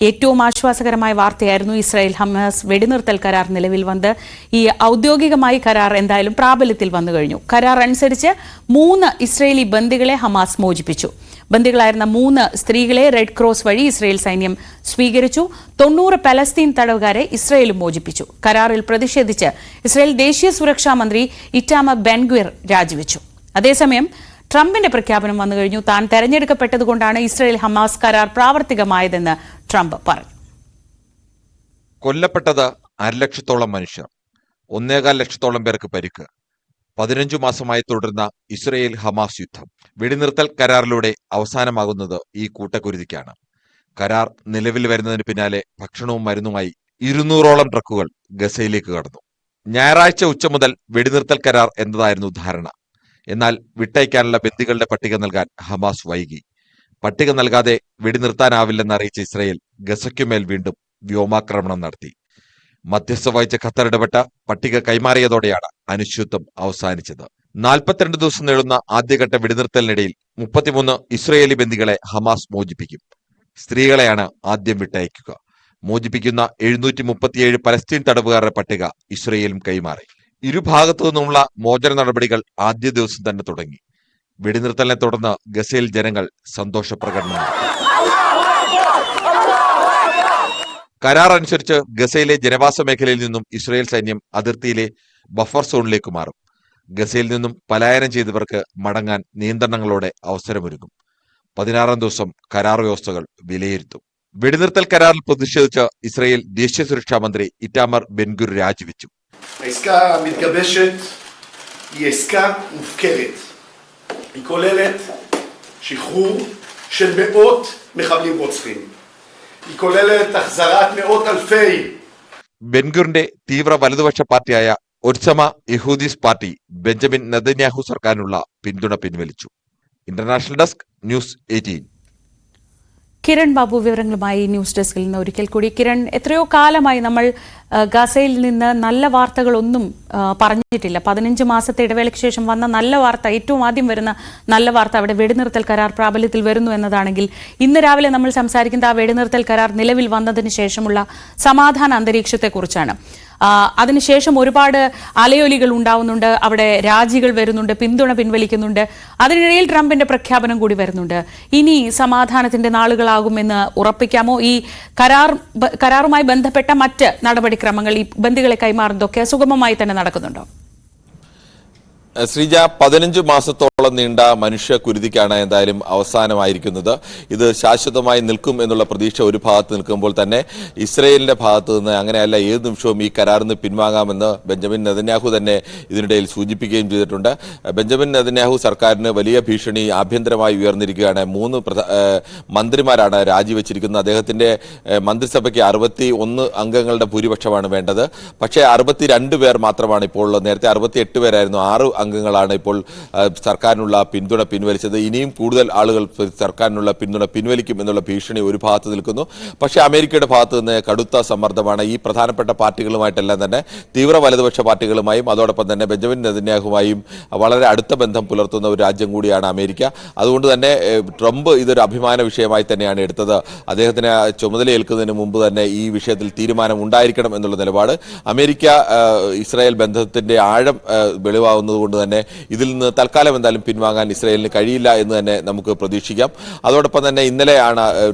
ഏറ്റവും ആശ്വാസകരമായ വാർത്തയായിരുന്നു ഇസ്രായേൽ ഹമാസ് വെടിനിർത്തൽ കരാർ നിലവിൽ വന്ന് ഈ ഔദ്യോഗികമായി കരാർ എന്തായാലും പ്രാബല്യത്തിൽ വന്നു കഴിഞ്ഞു. കരാർ അനുസരിച്ച് 3 ഇസ്രായേലി ബന്ദികളെ ഹമാസ് മോചിപ്പിച്ചു. ബന്ദികളായിരുന്ന 3 സ്ത്രീകളെ റെഡ് ക്രോസ് വഴി ഇസ്രായേൽ സൈന്യം സ്വീകരിച്ചു. 90 പലസ്തീൻ തടവുകാരെ ഇസ്രായേലും മോചിപ്പിച്ചു. കരാറിൽ പ്രതിഷേധിച്ച് ഇസ്രായേൽ ദേശീയ സുരക്ഷാ മന്ത്രി ഇറ്റാമർ ബെൻഗ്വിർ രാജിവെച്ചു. അതേസമയം ട്രംപിന്റെ പ്രഖ്യാപനം വന്നു കഴിഞ്ഞു. താൻ തെരഞ്ഞെടുക്കപ്പെട്ടതുകൊണ്ടാണ് ഇസ്രായേൽ ഹമാസ് കരാർ പ്രാവർത്തികമായതെന്ന് ട്രംപ് പറഞ്ഞു. കൊല്ലപ്പെട്ടത് 1.5 ലക്ഷത്തോളം മനുഷ്യർ, 1.25 ലക്ഷത്തോളം പേർക്ക് പരിക്ക്. 15 മാസമായി തുടരുന്ന ഇസ്രായേൽ ഹമാസ് യുദ്ധം വെടിനിർത്തൽ കരാറിലൂടെ അവസാനമാകുന്നത് ഈ കൂട്ടക്കുരുതിക്കാണ്. കരാർ നിലവിൽ വരുന്നതിന് പിന്നാലെ ഭക്ഷണവും മരുന്നുമായി 200ഓളം ട്രക്കുകൾ ഗസയിലേക്ക് കടന്നു. ഞായറാഴ്ച ഉച്ച മുതൽ വെടിനിർത്തൽ കരാർ എന്നതായിരുന്നു ധാരണ. എന്നാൽ വിട്ടയക്കാനുള്ള ബന്ദികളുടെ പട്ടിക നൽകാൻ ഹമാസ് വൈകി. പട്ടിക നൽകാതെ വെടിനിർത്താനാവില്ലെന്ന് അറിയിച്ച ഇസ്രായേൽ ഗസയ്ക്കുമേൽ വീണ്ടും വ്യോമാക്രമണം നടത്തി. മധ്യസ്ഥ വഹിച്ച ഖത്തർ ഇടപെട്ട പട്ടിക കൈമാറിയതോടെയാണ് അനിശ്ചിതത്വം അവസാനിച്ചത്. 42 ദിവസം നീളുന്ന ആദ്യഘട്ട വെടിനിർത്തലിനിടയിൽ 33 ഇസ്രായേലി ബന്ദികളെ ഹമാസ് മോചിപ്പിക്കും. സ്ത്രീകളെയാണ് ആദ്യം വിട്ടയക്കുക. മോചിപ്പിക്കുന്ന 737 പലസ്തീൻ തടവുകാരുടെ പട്ടിക ഇസ്രായേലും കൈമാറി. ഇരുഭാഗത്തു നിന്നുമുള്ള മോചന നടപടികൾ ആദ്യ ദിവസം തന്നെ തുടങ്ങി. വെടിനിർത്തലിനെ തുടർന്ന് ഗസയിൽ ജനങ്ങൾ സന്തോഷ പ്രകടനം നടത്തി. കരാർ അനുസരിച്ച് ഗസയിലെ ജനവാസ മേഖലയിൽ നിന്നും ഇസ്രായേൽ സൈന്യം അതിർത്തിയിലെ ബഫർ സോണിലേക്ക് മാറും. ഗസയിൽ നിന്നും പലായനം ചെയ്തവർക്ക് മടങ്ങാൻ നിയന്ത്രണങ്ങളോടെ അവസരമൊരുക്കും. 16ാം ദിവസം കരാർ വ്യവസ്ഥകൾ വിലയിരുത്തും. വെടിനിർത്തൽ കരാറിൽ പ്രതിഷേധിച്ച് ഇസ്രായേൽ ദേശീയ സുരക്ഷാ മന്ത്രി ഇറ്റാമർ ബെൻഗ്വിർ രാജിവെച്ചു. העסקה המתגבשת היא עסקה מופקרת. היא כוללת שחרור של מאות מחבלים רוצחים. היא כוללת החזרת מאות אלפי. ബെൻഗ്വിറിന്റെ തീവ്ര വലതുപക്ഷ പാർട്ടിയായ Otzma Yehudit party Benjamin Netanyahu സർക്കാരിനുള്ള പിന്തുണ പിൻവലിച്ചു. International desk, news 18. Kiran Babu വിവരങ്ങളുമായി ന്യൂസ് ഡെസ്കിൽ നിന്ന് ഒരിക്കൽ കൂടി. കിരൺ, എത്രയോ കാലമായി നമ്മൾ ഗസയിൽ നിന്ന് നല്ല വാർത്തകളൊന്നും പറഞ്ഞിട്ടില്ല. 15 മാസത്തെ ഇടവേളയ്ക്ക് ശേഷം വന്ന നല്ല വാർത്ത, ഏറ്റവും ആദ്യം വരുന്ന നല്ല വാർത്ത അവിടെ വെടിനിർത്തൽ കരാർ പ്രാബല്യത്തിൽ വരുന്നു എന്നതാണെങ്കിൽ, ഇന്ന് രാവിലെ നമ്മൾ സംസാരിക്കുന്നത് ആ വെടിനിർത്തൽ കരാർ നിലവിൽ വന്നതിന് ശേഷമുള്ള സമാധാന അന്തരീക്ഷത്തെക്കുറിച്ചാണ്. അതിനുശേഷം ഒരുപാട് അലയൊലികൾ ഉണ്ടാവുന്നുണ്ട്, അവിടെ രാജികൾ വരുന്നുണ്ട്, പിന്തുണ പിൻവലിക്കുന്നുണ്ട്. അതിനിടയിൽ ട്രംപിന്റെ പ്രഖ്യാപനം കൂടി വരുന്നുണ്ട്. ഇനി സമാധാനത്തിന്റെ നാളുകളാകുമെന്ന് ഉറപ്പിക്കാമോ? ഈ കരാറുമായി ബന്ധപ്പെട്ട മറ്റ് നടപടിക്രമങ്ങൾ, ഈ ബന്ദികളെ കൈമാറുന്നതൊക്കെ സുഗമമായി തന്നെ നടക്കുന്നുണ്ടോ? ശ്രീജ, 15 മാസത്തോളം നീണ്ട മനുഷ്യ കുരുതിക്കാണ് എന്തായാലും അവസാനമായിരിക്കുന്നത്. ഇത് ശാശ്വതമായി നിൽക്കും എന്നുള്ള പ്രതീക്ഷ ഒരു ഭാഗത്ത് നിൽക്കുമ്പോൾ തന്നെ ഇസ്രയേലിന്റെ ഭാഗത്ത് നിന്ന് അങ്ങനെയല്ല, ഏത് നിമിഷവും ഈ കരാറിൽ നിന്ന് പിൻവാങ്ങാമെന്ന് ബെഞ്ചമിൻ നെതന്യാഹു തന്നെ ഇതിനിടയിൽ സൂചിപ്പിക്കുകയും ചെയ്തിട്ടുണ്ട്. ബെഞ്ചമിൻ നെതന്യാഹു സർക്കാരിന് വലിയ ഭീഷണി ആഭ്യന്തരമായി ഉയർന്നിരിക്കുകയാണ്. 3 മന്ത്രിമാരാണ് രാജിവെച്ചിരിക്കുന്നത്. അദ്ദേഹത്തിന്റെ മന്ത്രിസഭയ്ക്ക് 61 അംഗങ്ങളുടെ ഭൂരിപക്ഷമാണ് വേണ്ടത്. പക്ഷേ 62 പേർ മാത്രമാണ് ഇപ്പോൾ ഉള്ളത്. നേരത്തെ 68 പേരായിരുന്നു. 6 അംഗങ്ങളാണ് ഇപ്പോൾ സർക്കാരിനുള്ള പിന്തുണ പിൻവലിച്ചത്. ഇനിയും കൂടുതൽ ആളുകൾ സർക്കാരിനുള്ള പിന്തുണ പിൻവലിക്കും എന്നുള്ള ഭീഷണി ഒരു ഭാഗത്ത് നിൽക്കുന്നു. പക്ഷേ അമേരിക്കയുടെ ഭാഗത്ത് നിന്ന് കടുത്ത സമ്മർദ്ദമാണ്. ഈ പ്രധാനപ്പെട്ട പാർട്ടികളുമായിട്ടെല്ലാം തന്നെ, തീവ്ര വലതുപക്ഷ പാർട്ടികളുമായും അതോടൊപ്പം തന്നെ ബെഞ്ചമിൻ നെതന്യാഹുമായും വളരെ അടുത്ത ബന്ധം പുലർത്തുന്ന ഒരു രാജ്യം കൂടിയാണ് അമേരിക്ക. അതുകൊണ്ട് തന്നെ ട്രംപ് ഇതൊരു അഭിമാന വിഷയമായി തന്നെയാണ് എടുത്തത്. അദ്ദേഹത്തിന് ചുമതലയേൽക്കുന്നതിന് മുമ്പ് തന്നെ ഈ വിഷയത്തിൽ തീരുമാനം ഉണ്ടായിരിക്കണം എന്നുള്ള നിലപാട്. അമേരിക്ക ഇസ്രായേൽ ബന്ധത്തിന്റെ ആഴം വെളിവാകുന്നതുകൊണ്ട് തന്നെ ഇതിൽ നിന്ന് തൽക്കാലം എന്തായാലും പിൻവാങ്ങാൻ ഇസ്രായേലിന് കഴിയില്ല എന്ന് തന്നെ നമുക്ക് പ്രതീക്ഷിക്കാം. അതോടൊപ്പം തന്നെ ഇന്നലെയാണ്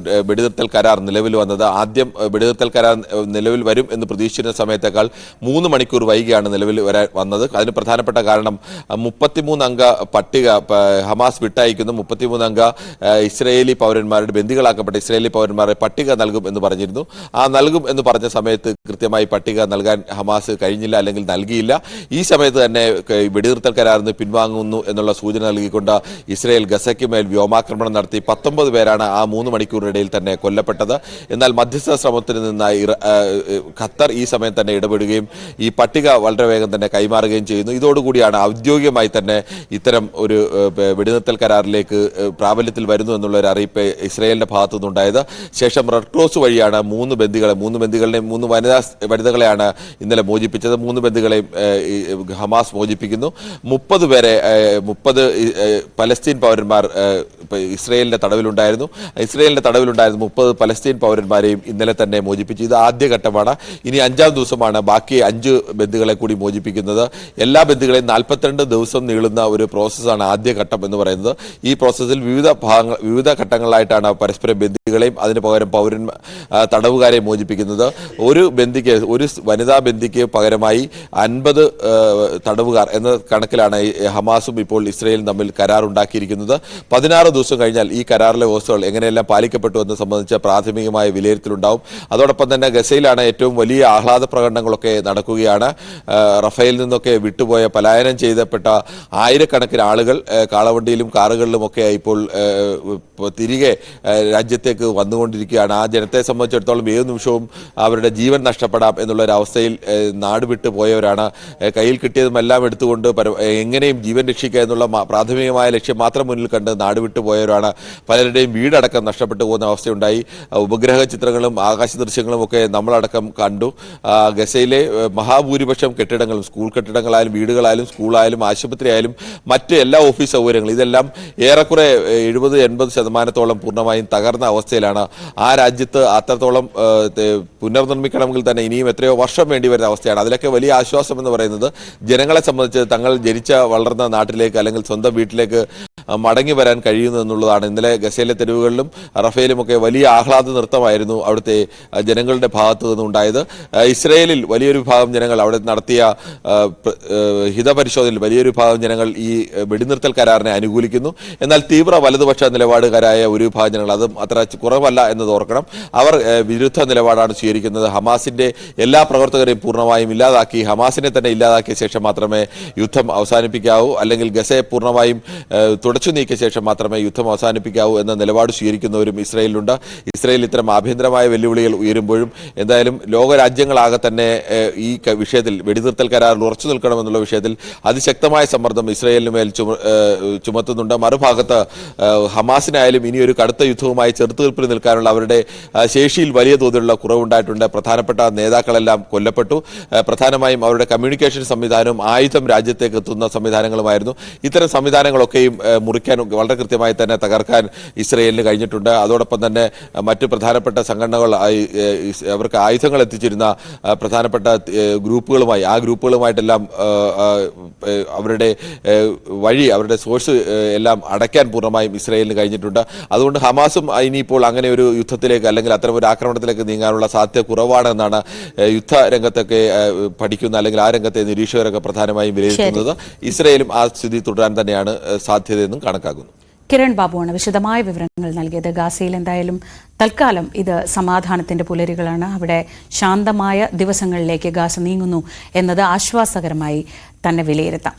വെടിനിർത്തൽ കരാർ നിലവിൽ വന്നത്. ആദ്യം വെടിനിർത്തൽ കരാർ നിലവിൽ വരും എന്ന് പ്രതീക്ഷിച്ചിരുന്ന സമയത്തേക്കാൾ 3 മണിക്കൂർ വൈകിയാണ് നിലവിൽ വന്നത്. അതിന് പ്രധാനപ്പെട്ട കാരണം 33 അംഗ പട്ടിക ഹമാസ് വിട്ടയക്കുന്ന 33 അംഗ ഇസ്രായേലി പൗരന്മാരുടെ, ബന്ദികളാക്കപ്പെട്ട ഇസ്രായേലി പൗരന്മാരുടെ പട്ടിക നൽകും എന്ന് പറഞ്ഞിരുന്നു. ആ നൽകും എന്ന് പറഞ്ഞ സമയത്ത് കൃത്യമായി പട്ടിക നൽകാൻ ഹമാസ് കഴിഞ്ഞില്ല, അല്ലെങ്കിൽ നൽകിയില്ല. ഈ സമയത്ത് തന്നെ വെടിനിർത്തൽ കരാറിൽ നിന്ന് പിൻവാങ്ങുന്നു എന്നുള്ള സൂചന നൽകിക്കൊണ്ട് ഇസ്രായേൽ ഗസയ്ക്ക് മേൽ വ്യോമാക്രമണം നടത്തി. 19 പേരാണ് ആ 3 മണിക്കൂറിനിടയിൽ തന്നെ കൊല്ലപ്പെട്ടത്. എന്നാൽ മധ്യസ്ഥ ശ്രമത്തിൽ നിന്നായി ഖത്തർ ഈ സമയം തന്നെ ഇടപെടുകയും ഈ പട്ടിക വളരെ വേഗം തന്നെ കൈമാറുകയും ചെയ്യുന്നു. ഇതോടുകൂടിയാണ് ഔദ്യോഗികമായി തന്നെ ഇത്തരം ഒരു വെടിനിർത്തൽ കരാറിലേക്ക് പ്രാബല്യത്തിൽ വരുന്നു എന്നുള്ള ഒരു അറിയിപ്പ് ഇസ്രായേലിന്റെ ഭാഗത്തു നിന്നുണ്ടായത്. ശേഷം റെഡ് ക്രോസ് വഴിയാണ് 3 ബന്ദികളെയും 3 വനിതകളെയാണ് ഇന്നലെ മോചിപ്പിച്ചത്. 3 ബന്ദികളെയും ഹമാസ് മോചിപ്പിക്കുന്നു. 30 പേരെ 30 പലസ്തീൻ പൗരന്മാർ ഇസ്രയേലിന്റെ തടവിലുണ്ടായിരുന്നു. 30 പലസ്തീൻ പൗരന്മാരെയും ഇന്നലെ തന്നെ മോചിപ്പിച്ചു. ഇത് ആദ്യഘട്ടമാണ്. ഇനി 5-ാം ദിവസമാണ് ബാക്കി 5 ബന്ദികളെ കൂടി മോചിപ്പിക്കുന്നത്. എല്ലാ ബന്ദികളെയും 42 ദിവസം നീളുന്ന ഒരു പ്രോസസ്സാണ് ആദ്യഘട്ടം എന്ന് പറയുന്നത്. ഈ പ്രോസസ്സിൽ വിവിധ ഘട്ടങ്ങളിലായിട്ടാണ് പരസ്പരം ബന്ദികളെയും അതിന് പകരം തടവുകാരെ മോചിപ്പിക്കുന്നത്. ഒരു വനിതാ ബന്ദിക്ക് പകരമായി 50 തടവുകാർ എന്ന കണക്കിലാണ് ഹമാസും ഇപ്പോൾ ഇസ്രയേലും തമ്മിൽ കരാറുണ്ടാക്കിയിരിക്കുന്നത്. 16 ദിവസം കഴിഞ്ഞാൽ ഈ കരാറിലെ വ്യവസ്ഥകൾ എങ്ങനെയെല്ലാം പാലിക്കപ്പെട്ടു എന്ന് സംബന്ധിച്ച പ്രാഥമികമായ വിലയിരുത്തലുണ്ടാവും. അതോടൊപ്പം തന്നെ ഗസയിലാണ് ഏറ്റവും വലിയ ആഹ്ലാദ പ്രകടനങ്ങളൊക്കെ നടക്കുകയാണ്. റഫേൽ നിന്നൊക്കെ വിട്ടുപോയ പലായനം ചെയ്തപ്പെട്ട ആയിരക്കണക്കിന് ആളുകൾ കാളവണ്ടിയിലും കാറുകളിലുമൊക്കെ ഇപ്പോൾ തിരികെ രാജ്യത്തേക്ക് വന്നുകൊണ്ടിരിക്കുകയാണ്. ആ ജനത്തെ സംബന്ധിച്ചിടത്തോളം ഏത് നിമിഷവും അവരുടെ ജീവൻ നഷ്ടപ്പെടാം എന്നുള്ളൊരവസ്ഥയിൽ നാട് വിട്ടു പോയവരാണ്. കയ്യിൽ കിട്ടിയതുമെല്ലാം എടുത്തുകൊണ്ട് എങ്ങനെയും ജീവൻ രക്ഷിക്കുക എന്നുള്ള പ്രാഥമികമായ ലക്ഷ്യം മാത്രം മുന്നിൽ കണ്ട് നാട് വിട്ടു പോയവരാണ്. പലരുടെയും വീടടക്കം നഷ്ടപ്പെട്ടു പോകുന്ന അവസ്ഥയുണ്ടായി. ഉപഗ്രഹ ചിത്രങ്ങളും ആകാശ ദൃശ്യങ്ങളും ഒക്കെ നമ്മളടക്കം കണ്ടു. ഗസയിലെ മഹാഭൂരിപക്ഷം കെട്ടിടങ്ങളും സ്കൂൾ കെട്ടിടങ്ങളായാലും വീടുകളായാലും സ്കൂളായാലും ആശുപത്രി ആയാലും മറ്റ് എല്ലാ ഓഫീസ് സൗകര്യങ്ങളും ഇതെല്ലാം ഏറെക്കുറെ 70-80% പൂർണ്ണമായും തകർന്ന അവസ്ഥയിലാണ്. ആ രാജ്യത്ത് അത്രത്തോളം പുനർനിർമ്മിക്കണമെങ്കിൽ തന്നെ ഇനിയും എത്രയോ വർഷം വേണ്ടി വരുന്ന അവസ്ഥയാണ്. അതിലൊക്കെ വലിയ ആശ്വാസം എന്ന് പറയുന്നത് ജനങ്ങളെ സംബന്ധിച്ച് തങ്ങൾ ജനിച്ച വളർന്ന നാട്ടിലേക്ക് അല്ലെങ്കിൽ സ്വന്തം വീട്ടിലേക്ക് മടങ്ങി വരാൻ കഴിയുന്നു എന്നുള്ളതാണ്. ഇന്നലെ ഗസയിലെ തെരുവുകളിലും റഫേലുമൊക്കെ വലിയ ആഹ്ലാദ നൃത്തമായിരുന്നു അവിടുത്തെ ജനങ്ങളുടെ ഭാഗത്തു നിന്നുണ്ടായത്. ഇസ്രയേലിൽ വലിയൊരു വിഭാഗം ജനങ്ങൾ അവിടെ നടത്തിയ ഹിതപരിശോധനയിൽ വലിയൊരു വിഭാഗം ജനങ്ങൾ ഈ വെടിനിർത്തൽ കരാറിനെ അനുകൂലിക്കുന്നു. എന്നാൽ തീവ്ര വലതുപക്ഷ നിലപാടുകാരായ ഒരു വിഭാഗം ജനങ്ങൾ അതും അത്ര കുറവല്ല എന്നത് ഓർക്കണം. അവർ വിരുദ്ധ നിലപാടാണ് സ്വീകരിക്കുന്നത്. ഹമാസിന്റെ എല്ലാ പ്രവർത്തകരെയും പൂർണ്ണമായും ഇല്ലാതാക്കി ഹമാസിനെ തന്നെ ഇല്ലാതാക്കിയ ശേഷം മാത്രമേ യുദ്ധം അവസാനിപ്പിക്കാവൂ, അല്ലെങ്കിൽ ഗസയെ പൂർണ്ണമായും തുടച്ചു നീക്കിയ ശേഷം മാത്രമേ യുദ്ധം അവസാനിപ്പിക്കാവൂ എന്ന നിലപാട് സ്വീകരിക്കുന്നവരും ഇസ്രയേലിലുണ്ട്. ഇസ്രയേൽ ഇത്തരം ആഭ്യന്തരമായ വെല്ലുവിളികൾ ഉയരുമ്പോഴും എന്തായാലും ലോകരാജ്യങ്ങളാകെ തന്നെ ഈ വിഷയത്തിൽ വെടിനിർത്തൽ കരാറിൽ ഉറച്ചു നിൽക്കണമെന്നുള്ള വിഷയത്തിൽ അതിശക്തമായ സമ്മർദ്ദം ഇസ്രയേലിന് മേൽ ചുമത്തുന്നുണ്ട്. മറുഭാഗത്ത് ഹമാസിനായാലും ഇനിയൊരു കടുത്ത യുദ്ധവുമായി ചെറുത്തുനിൽപ്പിൽ നിൽക്കാനുള്ള അവരുടെ ശേഷിയിൽ വലിയ തോതിലുള്ള കുറവുണ്ടായിട്ടുണ്ട്. പ്രധാനപ്പെട്ട നേതാക്കളെല്ലാം കൊല്ലപ്പെട്ടു. പ്രധാനമായും അവരുടെ കമ്മ്യൂണിക്കേഷൻ സംവിധാനവും ആയുധം രാജ്യത്തേക്ക് എത്തുന്ന സംവിധാനങ്ങളുമായിരുന്നു. ഇത്തരം സംവിധാനങ്ങളൊക്കെയും മുറിക്കാൻ വളരെ കൃത്യമായി തന്നെ തകർക്കാൻ ഇസ്രയേലിന് കഴിഞ്ഞിട്ടുണ്ട്. അതോടൊപ്പം തന്നെ മറ്റ് പ്രധാനപ്പെട്ട സംഘടനകൾ അവർക്ക് ആയുധങ്ങൾ എത്തിച്ചിരുന്ന പ്രധാനപ്പെട്ട ഗ്രൂപ്പുകളുമായിട്ടെല്ലാം അവരുടെ അവരുടെ സോഴ്സ് എല്ലാം അടയ്ക്കാൻ പൂർണ്ണമായും ഇസ്രയേലിന് കഴിഞ്ഞിട്ടുണ്ട്. അതുകൊണ്ട് ഹമാസും ഇനിയിപ്പോൾ അങ്ങനെ ഒരു യുദ്ധത്തിലേക്ക് അല്ലെങ്കിൽ അത്തരം ഒരു ആക്രമണത്തിലേക്ക് നീങ്ങാനുള്ള സാധ്യത കുറവാണ് എന്നാണ് യുദ്ധരംഗത്തൊക്കെ പഠിക്കുന്ന അല്ലെങ്കിൽ ആ രംഗത്തെ നിരീക്ഷകരൊക്കെ പ്രധാനമായും വിലയിരുത്തുന്നത്. ഇസ്രയേലും ആ സ്ഥിതി തുടരാൻ തന്നെയാണ് സാധ്യതയെന്നും കണക്കാക്കുന്നു. കിരൺ ബാബുവാണ് വിശദമായ വിവരങ്ങൾ നൽകിയത്. ഗാസയിൽ എന്തായാലും തൽക്കാലം ഇത് സമാധാനത്തിന്റെ പുലരികളാണ്. അവിടെ ശാന്തമായ ദിവസങ്ങളിലേക്ക് ഗാസ നീങ്ങുന്നു എന്നത് ആശ്വാസകരമായി തന്നെ വിലയിരുത്താം.